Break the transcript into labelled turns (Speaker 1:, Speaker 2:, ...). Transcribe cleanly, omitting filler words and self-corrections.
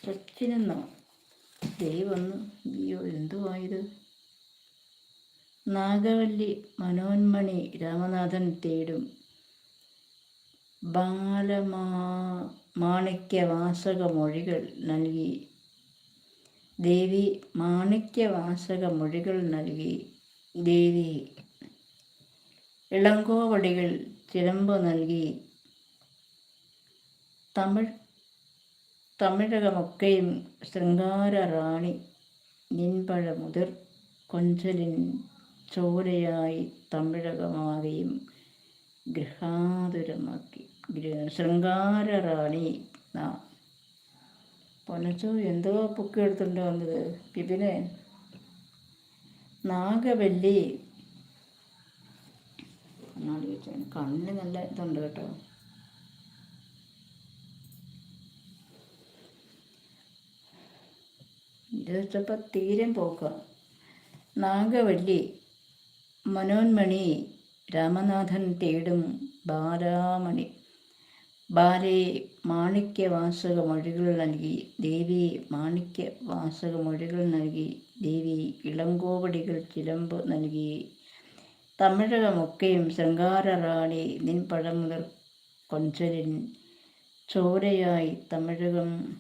Speaker 1: സച്ചിനെന്നോ ദൈവന്ന് അയ്യോ എന്തുവായത്. നാഗവല്ലി മനോന്മണി രാമനാഥൻ തേടും മാണിക്യവാസകമൊഴികൾ നൽകി ദേവി. മാണിക്യവാസകമൊഴികൾ നൽകി ദേവി. ഇളങ്കോവടികൾ ചിലമ്പ് നൽകി തമിഴകമൊക്കെയും ശൃംഗാരറാണി നിൻപഴമുതിർ കൊഞ്ചലിൻ ചോരയായി തമിഴകമാകെയും ഗൃഹാതുരമാക്കി. ശൃംഗാരറാണി പൊന്നച്ചോ എന്തോ പൊക്കി എടുത്തുകൊണ്ട് വന്നത് പിപിനെ. നാഗവല്ലി എന്നാണ് ചോദിച്ചാൽ കണ്ണിന് നല്ല ഇതുണ്ട് കേട്ടോ. ഇത് വെച്ചപ്പോൾ തീരെ പോക്കാം. നാഗവല്ലി മനോന്മണി രാമനാഥൻ തേടും ബാലേ മാണിക്യവാസകമൊഴികൾ നൽകി ദേവി. മാണിക്യവാസകമൊഴികൾ നൽകി ദേവി. ഇളങ്കോവടികൾ ചിലമ്പ് നൽകി തമിഴകമൊക്കെയും ശൃംഗാരറാണി നിൻ പഴമുതിർ കൊഞ്ചലിൻ ചോരയായി തമിഴകം